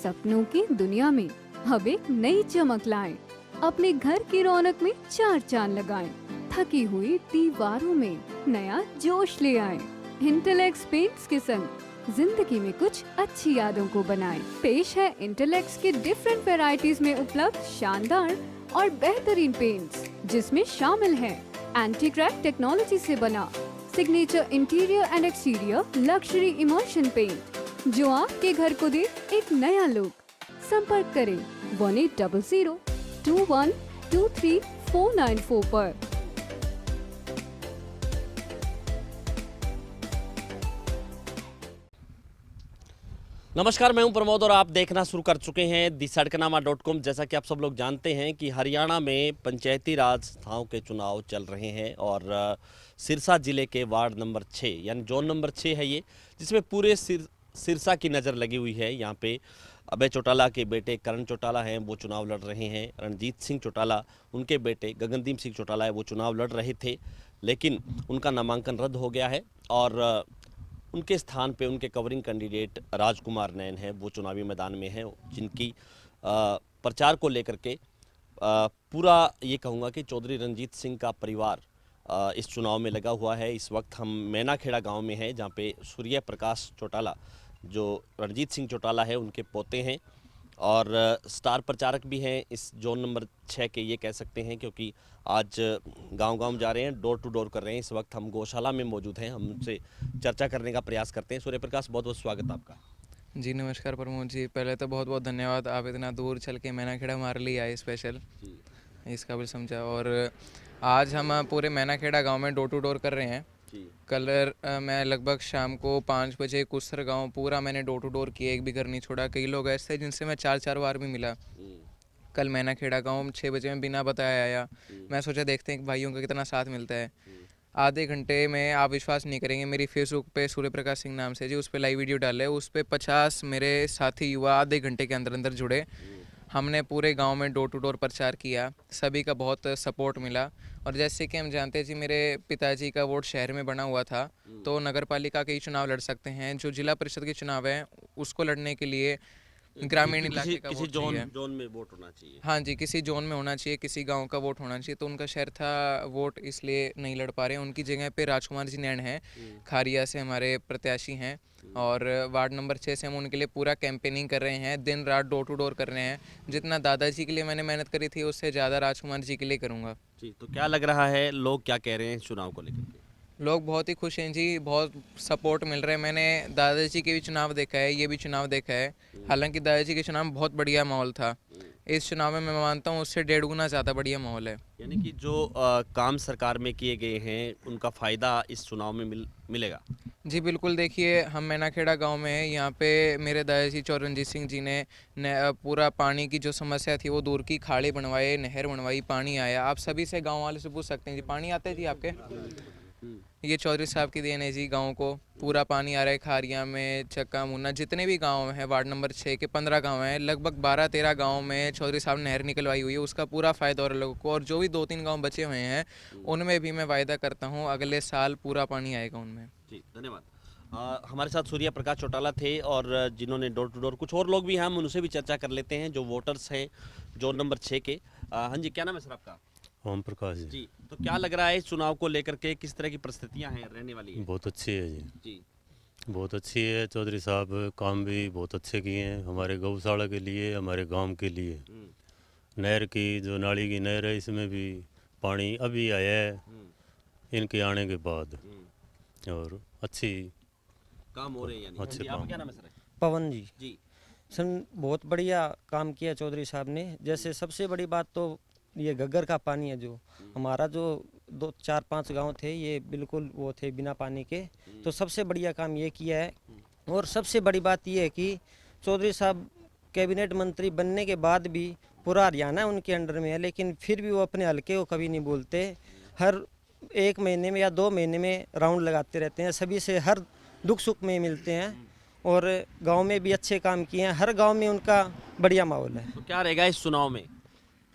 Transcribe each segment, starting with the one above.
सपनों की दुनिया में अब एक नई चमक लाएं। अपने घर की रौनक में चार चांद लगाएं। थकी हुई दीवारों में नया जोश ले आएं। इंटेलेक्स पेंट्स के संग जिंदगी में कुछ अच्छी यादों को बनाएं। पेश है इंटेलेक्स के डिफरेंट वैरायटीज में उपलब्ध शानदार और बेहतरीन पेंट्स, जिसमें शामिल है एंटी क्रैक टेक्नोलॉजी से बना signature interior and exterior luxury immersion paint, जो आपके घर को दे एक नया लुक। संपर्क करें 1800-2123-494 पर। नमस्कार, मैं हूं प्रमोद और आप देखना शुरू कर चुके हैं दी-सड़कनामा.com। जैसा कि आप सब लोग जानते हैं कि हरियाणा में पंचायती राज संस्थाओं के चुनाव चल रहे हैं और सिरसा जिले के वार्ड नंबर 6 यानी जोन नंबर 6 है ये, जिसमें पूरे सिरसा की नज़र लगी हुई है। यहाँ पे अभय चौटाला के बेटे करण चौटाला हैं, वो चुनाव लड़ रहे हैं। रणजीत सिंह चौटाला, उनके बेटे गगनदीप सिंह चौटाला है, वो चुनाव लड़ रहे थे, लेकिन उनका नामांकन रद्द हो गया है और उनके स्थान पे उनके कवरिंग कैंडिडेट राजकुमार नैन हैं, वो चुनावी मैदान में हैं, जिनकी प्रचार को लेकर के पूरा ये कहूँगा कि चौधरी रणजीत सिंह का परिवार इस चुनाव में लगा हुआ है। इस वक्त हम मैनाखेड़ा गांव में हैं, जहां पे सूर्य प्रकाश चौटाला जो रणजीत सिंह चौटाला है उनके पोते हैं और स्टार प्रचारक भी हैं इस जोन नंबर 6 के, ये कह सकते हैं, क्योंकि आज गांव-गांव जा रहे हैं, डोर टू डोर कर रहे हैं। इस वक्त हम गौशाला में मौजूद हैं, हम उनसे चर्चा करने का प्रयास करते हैं। सूर्य प्रकाश, बहुत बहुत स्वागत आपका। जी नमस्कार प्रमोद जी, पहले तो बहुत बहुत धन्यवाद, आप इतना दूर चल के मैनाखेड़ा हमारे लिए आए स्पेशल, इस काबिल समझा। और आज हम पूरे मैनाखेड़ा गांव में डोर टू डोर कर रहे हैं। कल मैं लगभग शाम को 5 बजे कुसर गांव पूरा मैंने डोर टू डोर किया, एक भी घर नहीं छोड़ा। कई लोग ऐसे जिनसे मैं 4-4 बार भी मिला। कल मैनाखेड़ा गांव 6 बजे में बिना बताए आया। मैं सोचा देखते हैं कि भाइयों का कितना साथ मिलता है। आधे घंटे में आप विश्वास नहीं करेंगे, मेरी फेसबुक पे सूर्य प्रकाश सिंह नाम से जी, उस पर लाइव वीडियो डाले, उस पर 50 मेरे साथी युवा आधे घंटे के अंदर अंदर जुड़े। हमने पूरे गांव में डोर टू डोर प्रचार किया, सभी का बहुत सपोर्ट मिला। और जैसे कि हम जानते हैं जी, मेरे पिताजी का वोट शहर में बना हुआ था, तो नगर पालिका के ही चुनाव लड़ सकते हैं। जो जिला परिषद के चुनाव है उसको लड़ने के लिए ग्रामीण इलाके का किसी वोट चाहिए। जोन में वोट होना चाहिए। हाँ जी, किसी जोन में होना चाहिए, किसी गांव का वोट होना चाहिए। तो उनका शहर था, वोट इसलिए नहीं लड़ पा रहे। उनकी जगह पे राजकुमार जी नैन हैं, खारिया से हमारे प्रत्याशी हैं, और वार्ड नंबर 6 से हम उनके लिए पूरा कैंपेनिंग कर रहे हैं, दिन रात डोर टू डोर कर रहे हैं। जितना दादाजी के लिए मैंने मेहनत करी थी, उससे ज़्यादा राजकुमार जी के लिए करूँगा जी, तो क्या लग रहा है, लोग क्या कह रहे हैं इस चुनाव को लेकर के? लोग बहुत ही खुश हैं जी, बहुत सपोर्ट मिल रहा है। मैंने दादाजी के भी चुनाव देखा है, ये भी चुनाव देखा है। हालांकि दादाजी के चुनाव में बहुत बढ़िया माहौल था, इस चुनाव में मैं मानता हूँ उससे 1.5 गुना ज़्यादा बढ़िया माहौल है। यानी कि जो काम सरकार में किए गए हैं उनका फ़ायदा इस चुनाव में मिलेगा। जी बिल्कुल, देखिए हम मैनाखेड़ा गांव में हैं, यहाँ पे मेरे दादाजी चौरंजीत सिंह जी ने पूरा पानी की जो समस्या थी वो दूर की, खाड़े बनवाए, नहर बनवाई, पानी आया। आप सभी से, गांव वाले से पूछ सकते हैं जी, पानी आता है जी आपके? ये चौधरी साहब की देन है जी, गांव को पूरा पानी आ रहा है। खारिया में, चक्का मुन्ना, जितने भी गांव हैं, वार्ड नंबर 6 के 15 गांव हैं, लगभग 12-13 गांव में चौधरी साहब ने नहर निकलवाई हुई है। उसका पूरा फ़ायदा हो रहा है लोगों को। और जो भी 2-3 गांव बचे हुए हैं उनमें भी मैं वायदा करता हूं अगले साल पूरा पानी आएगा उनमें। जी, धन्यवाद। हमारे साथ सूर्य प्रकाश चौटाला थे और जिन्होंने डोर टू डोर, कुछ और लोग भी हैं, हम उनसे भी चर्चा कर लेते हैं जो वोटर्स हैं जोन नंबर 6 के। हाँ जी, क्या नाम है सर आपका? ओम प्रकाश जी। जी, तो क्या लग रहा है इस चुनाव को लेकर के, किस तरह की परिस्थितियां हैं रहने वाली है? बहुत अच्छी है जी, जी, बहुत अच्छी है। चौधरी साहब काम भी बहुत अच्छे किए हैं हमारे गौशाला के लिए, हमारे गांव के लिए। नहर की, जो नाली की नहर है, इसमें भी पानी अभी आया है इनके आने के बाद, और अच्छी काम हो रहे हैं यानी। अच्छे हाँ जी, आपका काम। क्या नाम है सर? पवन जी, जी, बहुत बढ़िया काम किया चौधरी साहब ने। जैसे सबसे बड़ी बात तो ये घग्गर का पानी है, जो हमारा जो 2-4-5 गांव थे ये बिल्कुल वो थे बिना पानी के, तो सबसे बढ़िया काम ये किया है। और सबसे बड़ी बात ये है कि चौधरी साहब कैबिनेट मंत्री बनने के बाद भी पूरा हरियाणा उनके अंडर में है, लेकिन फिर भी वो अपने हल्के को कभी नहीं बोलते। हर 1 महीने में या 2 महीने में राउंड लगाते रहते हैं, सभी से हर दुख सुख में मिलते हैं। और गांव में भी अच्छे काम किए हैं, हर गांव में उनका बढ़िया माहौल है। तो क्या रहेगा इस चुनाव में?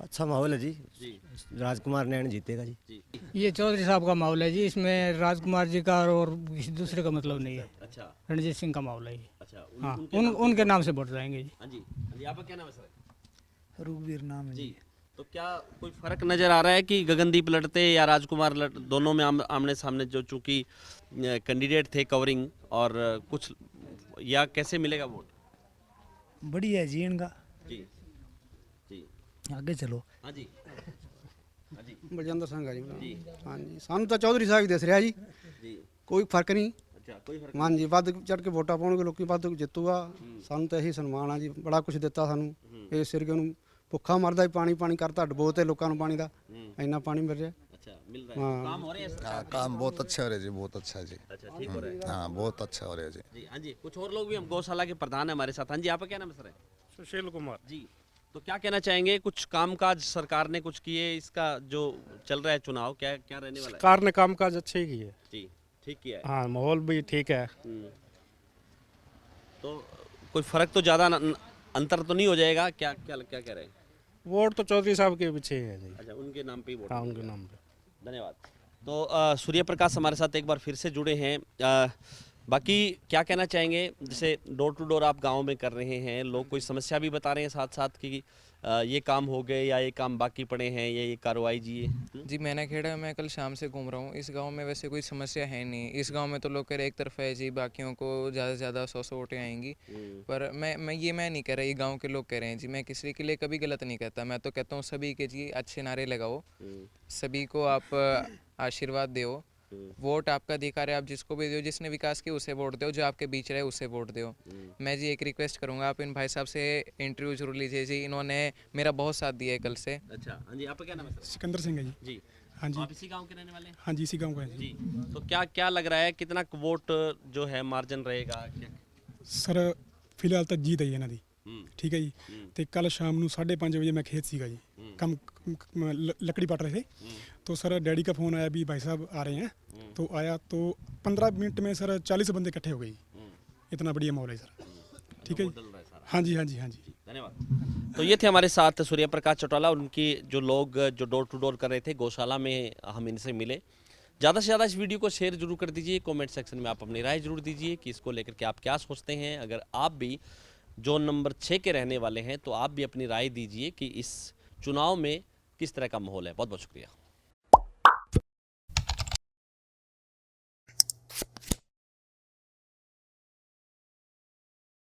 अच्छा माहौल है जी, जी, राजकुमार नैन जीतेगा जी। जी, ये चौधरी साहब का माहौल है जी, इसमें राजकुमार जी का और किसी दूसरे का मतलब नहीं है। अच्छा रणजीत सिंह का माहौल है ये। अच्छा। अच्छा हाँ उनके नाम से वोट जाएंगे जी। हाँ जी आपका क्या नाम है सर? रूपवीर नाम है जी तो क्या कोई फर्क नजर आ रहा है कि गगनदीप लड़ते या राजकुमार दोनों में आमने सामने जो चूंकि कैंडिडेट थे कवरिंग और कुछ या कैसे मिलेगा वोट? बढ़िया है जी इनका, जी जी आगे चलो। हाँ जी हाँ जी ਬਲਜਿੰਦਰ ਸਿੰਘ ਆ ਜੀ ਜੀ ਹਾਂਜੀ ਸਾਨੂੰ ਤਾਂ ਚੌਧਰੀ ਸਾਹਿਬ ਹੀ ਦਿਸ ਰਿਹਾ ਜੀ ਜੀ ਕੋਈ ਫਰਕ ਨਹੀਂ अच्छा कोई फर्क ਹਾਂਜੀ ਵੱਧ ਚੜ ਕੇ ਵੋਟਾਂ ਪਾਉਣਗੇ ਲੋਕੀ ਵੱਧ ਜਿੱਤੂਗਾ ਸਾਨੂੰ ਤਾਂ ਇਹੀ ਸਨਮਾਨ ਆ ਜੀ ਬੜਾ ਕੁਝ ਦਿੱਤਾ ਸਾਨੂੰ ਇਸ ਸਿਰਕੇ ਨੂੰ ਭੁੱਖਾ ਮਰਦਾ ਹੀ ਪਾਣੀ ਪਾਣੀ ਕਰਤਾ ਡਬੋ ਤੇ ਲੋਕਾਂ ਨੂੰ ਪਾਣੀ ਦਾ ਇੰਨਾ ਪਾਣੀ ਮਿਲ ਰਿਹਾ अच्छा मिल रहा है काम हो रहे हैं हाँ काम बहुत अच्छा हो रहा है जी, बहुत अच्छा जी। अच्छा ठीक हो रहा है हाँ बहुत अच्छा हो रहा है जी। जी हाँ जी कुछ और लोग भी हम गौशाला के प्रधान है हमारे साथ। हाँ जी आपका क्या नाम है सर? सुशील कुमार। जी तो क्या कहना चाहेंगे, कुछ कामकाज सरकार ने कुछ किए, इसका जो चल रहा है चुनाव क्या क्या रहने वाला है? सरकार ने कामकाज अच्छे ही किए। जी ठीक किया है। हाँ माहौल भी ठीक है। तो कोई फर्क तो ज़्यादा अंतर तो नहीं हो जाएगा? क्या क्या क्या कह रहे हैं? वोट तो चौधरी साहब के पीछे ही है जी। अच्छा उनके नाम पे ही वोट। हाँ उनके नाम पे। धन्यवाद। तो सूर्य प्रकाश हमारे साथ एक बार फिर से जुड़े हैं। बाकी क्या कहना चाहेंगे, जैसे डोर टू डोर आप गांव में कर रहे हैं, लोग कोई समस्या भी बता रहे हैं साथ साथ कि ये काम हो गए या ये काम बाकी पड़े हैं या ये कार्रवाई जी है? जी मैनाखेड़ा में कल शाम से घूम रहा हूँ। इस गांव में वैसे कोई समस्या है नहीं। इस गांव में तो लोग कह रहे एक तरफ है जी, बाकियों को ज़्यादा से ज़्यादा 100 वोटें आएंगी। पर मैं नहीं कह रहा, ये गांव के लोग कह रहे हैं जी। मैं किसी के लिए कभी गलत नहीं कहता। मैं तो कहता हूँ सभी के जी अच्छे नारे लगाओ, सभी को आप आशीर्वाद दो। वोट आपका अधिकार है, आप जिसको भी दो, जिसने विकास किया उसे वोट दो, जो आपके बीच रहे उसे वोट दो। मैं जी एक रिक्वेस्ट करूंगा, आप इन भाई साहब से इंटरव्यू जरूर लीजिए जी। इन्होंने मेरा बहुत साथ दिया है कल से। अच्छा हाँ जी आपका क्या नाम है सर? सिकंदर सिंह है जी। जी हाँ जी आप इसी गांव के रहने वाले हैं? हाँ जी इसी गाँव का है जी। जी तो क्या क्या लग रहा है, कितना वोट जो है मार्जिन रहेगा? ਸਰ ਫਿਲਹਾਲ ਤਾਂ ਜੀਤ ਹੈ ਜੀ ਇਹਨਾਂ ਦੀ, ਠੀਕ ਹੈ ਜੀ। ਤੇ ਕੱਲ ਸ਼ਾਮ ਨੂੰ 5:30 ਵਜੇ मैं खेत सीगा जी, कम लकड़ी पाट रहे थे। तो सर डैडी का फ़ोन आया भी भाई साहब आ रहे हैं। तो आया तो 15 मिनट में सर 40 बंदे इकट्ठे हो गए। इतना बढ़िया माहौल है सर, ठीक है जी। हाँ जी हाँ जी हाँ जी धन्यवाद। तो ये थे हमारे साथ सूर्य प्रकाश चौटाला, उनकी जो लोग जो डोर टू डोर कर रहे थे गौशाला में, हम इनसे मिले। ज़्यादा से ज़्यादा इस वीडियो को शेयर जरूर कर दीजिए, कमेंट सेक्शन में आप अपनी राय जरूर दीजिए कि इसको लेकर के आप क्या सोचते हैं। अगर आप भी जोन नंबर 6 के रहने वाले हैं तो आप भी अपनी राय दीजिए कि इस चुनाव में किस तरह का माहौल है। बहुत बहुत शुक्रिया।